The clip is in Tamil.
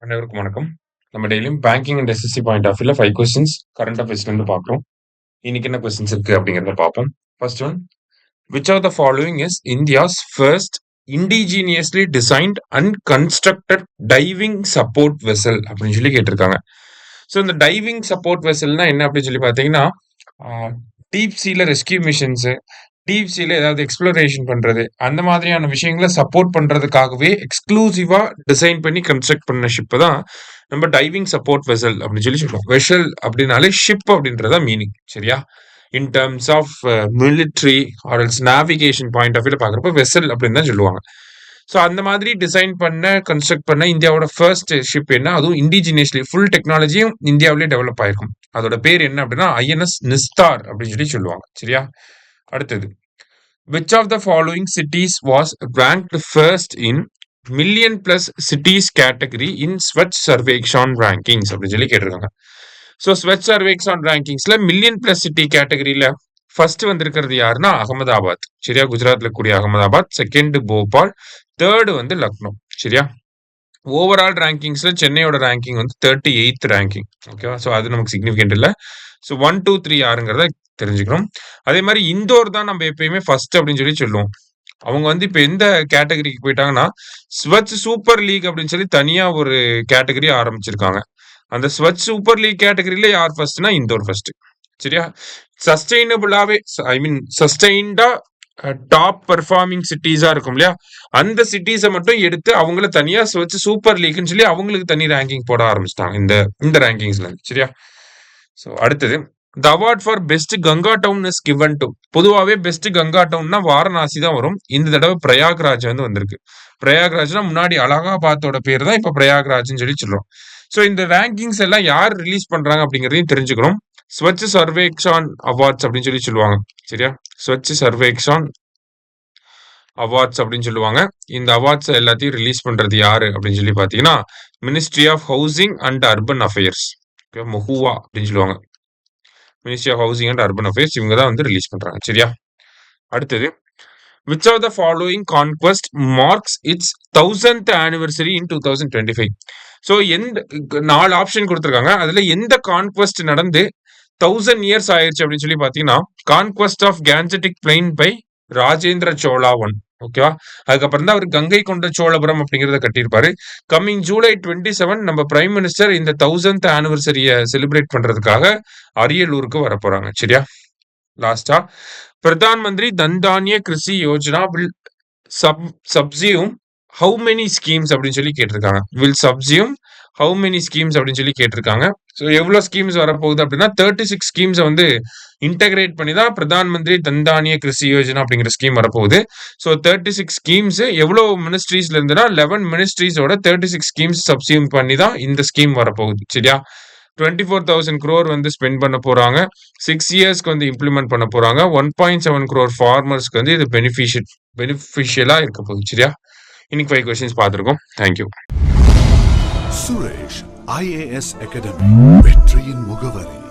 அனைவருக்கும் வணக்கம். நம்ம டெய்லியும் banking and SSC point of வியூல 5 கொஸ்டின்ஸ் கரண்ட் அஃபேர்ஸ்ல இருந்து பார்க்குறோம். இன்னைக்கு என்ன கொஸ்டின்ஸ் இருக்கு அப்படிங்கிறத பார்ப்போம். First one, which of the following is India's first indigenously designed and constructed diving support vessel அப்படின்னு சொல்லி கேட்டிருக்காங்க. ஸோ இந்த டைவிங் சப்போர்ட் வெசல்னா என்ன அப்படின்னு சொல்லி பார்த்தீங்கன்னா, டீப் சீல ரெஸ்கியூ மிஷன்ஸ், டீப் சீல ஏதாவது எக்ஸ்ப்ளோரேஷன் பண்றது, அந்த மாதிரியான விஷயங்களை சப்போர்ட் பண்றதுக்காகவே எக்ஸ்க்ளூசிவா டிசைன் பண்ணி கன்ஸ்ட்ரக்ட் பண்ண ஷிப் தான் நம்ம டைவிங் சப்போர்ட் வெசல் அப்படின்னு சொல்லி சொல்லுவோம். வெசல் அப்படின்னாலே ஷிப் அப்படின்றத மீனிங், சரியா? In terms of military or navigation point of வியூல பாக்குறப்ப வெசல் அப்படின்னு தான் சொல்லுவாங்க. ஸோ அந்த மாதிரி டிசைன் பண்ண கன்ஸ்ட்ரக்ட் பண்ண இந்தியாவோட ஃபர்ஸ்ட் ஷிப் என்ன, அதுவும் இண்டிஜினியஸ்லி ஃபுல் டெக்னாலஜியும் இந்தியாவிலேயே டெவலப் ஆயிருக்கும். அதோட பேர் என்ன அப்படின்னா ஐஎன்எஸ் நிஸ்தார் அப்படின்னு சொல்லி சொல்லுவாங்க, சரியா? அடுத்தது, which of the following cities was ranked first in million plus cities category in Swachh Sarvekshan rankings அப்படின்னு சொல்லி கேட்டிருக்காங்க. ஸோ ஸ்வச் சர்வேக்ஷன் ரேங்கிங்ஸ்ல மில்லியன் பிளஸ் சிட்டி கேட்டகரியில ஃபர்ஸ்ட் வந்திருக்கிறது யாருன்னா அகமதாபாத், சரியா? குஜராத்ல கூடிய அகமதாபாத், செகண்ட் போபால், தேர்டு வந்து லக்னோ, சரியா? ஓவரால் ரேங்கிங்ஸ்ல சென்னையோட ரேங்கிங் வந்து 38th ரேங்கிங், ஓகேவா? ஸோ அது நமக்கு சிக்னிஃபிகண்ட் இல்லை. ஸோ 1, 2, 3 யாருங்கிறத தெரிஞ்சுக்கிறோம். அதே மாதிரி இந்தோர் தான் நம்ம எப்பயுமே ஃபர்ஸ்ட் அப்படின்னு சொல்லி சொல்லுவோம். அவங்க வந்து இப்ப எந்த கேட்டகரிக்கு போயிட்டாங்கன்னா, ஸ்வச் சூப்பர் லீக் அப்படின்னு சொல்லி தனியா ஒரு கேட்டகரி ஆரம்பிச்சிருக்காங்க. அந்த ஸ்வச் சூப்பர் லீக் கேட்டகரியில யார் ஃபர்ஸ்ட்னா இந்தோர் ஃபர்ஸ்ட், சரியா? சஸ்டைனபிளாவே சஸ்டைன்டா டாப் பெர்ஃபார்மிங் சிட்டிஸா இருக்கும் இல்லையா, அந்த சிட்டிஸை மட்டும் எடுத்து அவங்கள தனியா ஸ்வச் சூப்பர் லீக்னு சொல்லி அவங்களுக்கு தனி ரேங்கிங் போட ஆரம்பிச்சிட்டாங்க இந்த ரேங்கிங்ஸ்ல, சரியா? ஸோ அடுத்தது, the award for best Ganga town is given to, பொதுவாகவே பெஸ்ட் கங்கா டவுன்னா வாரணாசி தான் வரும். இந்த தடவை பிரயாக்ராஜ் வந்து வந்திருக்கு. பிரயாக்ராஜ்னா முன்னாடி அலகாபாத்தோட பேர் தான் இப்ப பிரயாக்ராஜ்னு சொல்லி சொல்றோம். ஸோ இந்த ரேங்கிங்ஸ் எல்லாம் யார் ரிலீஸ் பண்றாங்க அப்படிங்கிறதையும் தெரிஞ்சுக்கிறோம். ஸ்வச் சர்வேக்ஷான் அவார்ட்ஸ் அப்படின்னு சொல்லி சொல்லுவாங்க, சரியா? ஸ்வச் சர்வேக்ஷான் அவார்ட்ஸ் அப்படின்னு சொல்லுவாங்க. இந்த அவார்ட்ஸ் எல்லாத்தையும் ரிலீஸ் பண்றது யாரு அப்படின்னு சொல்லி பாத்தீங்கன்னா ministry of housing and urban affairs, MoHUA அப்படின்னு சொல்லுவாங்க. Ministry of housing and urban affairs இவங்க தான் வந்து ரிலீஸ் பண்றாங்க, சரியா? அடுத்தது, which of the following conquest marks its 1000th anniversary in 2025? So எந்த 4 ஆப்ஷன் கொடுத்துருக்காங்க. அதுல எந்த கான்குவெஸ்ட் நடந்து 1000 இயர்ஸ் ஆயிடுச்சு அப்படின்னு சொல்லி பாத்தீங்கன்னா, conquest of Gangetic plain by Rajendra Chola 1, ஓகேவா? அதுக்கப்புறம் தான் அவர் கங்கை கொண்ட சோழபுரம் அப்படிங்கிறத கட்டியிருப்பாரு. கம்மிங் ஜூலை 27 நம்ம பிரைம் மினிஸ்டர் இந்த 1000th ஆனிவர்சரியை செலிப்ரேட் பண்றதுக்காக அரியலூருக்கு வர போறாங்க, சரியா? லாஸ்டா, Pradhan Mantri Dhandhaanya Krishi Yojana will subsume how many schemes அப்படின்னு சொல்லி கேட்டிருக்காங்க. Will subsume how many schemes அப்படின்னு சொல்லி கேட்டிருக்காங்க. ஸோ எவ்வளவு ஸ்கீம்ஸ் வரப்போகுது அப்படின்னா 36 ஸ்கீம்ஸை வந்து இன்டகிரேட் பண்ணி தான் பிரதான் மந்திரி தன்தானிய கிருஷி யோஜனா அப்படிங்கிற ஸ்கீம் வரப்போகுது. ஸோ 36 ஸ்கீம்ஸ் எவ்வளவு மினிஸ்ட்ரிஸ்ல இருந்துன்னா 11 மினிஸ்ட்ரிஸோட 36 ஸ்கீம்ஸ் சப்சியூம் பண்ணி தான் இந்த ஸ்கீம் வரப்போகுது, சரியா? 24,000 crore வந்து ஸ்பெண்ட் பண்ண போறாங்க. 6 இயர்ஸ்க்கு வந்து இம்ப்ளிமெண்ட் பண்ண போறாங்க. 1.7 crore ஃபார்மர்ஸ்க்கு வந்து இது பெனிஃபிஷியலா இருக்க போகுது, சரியா? இன்னைக்கு 5 கொஸ்டின்ஸ் பார்த்துருக்கோம். தேங்க்யூ. சுரேஷ் IAS அகாடமி, வெற்றியின் முகவரி.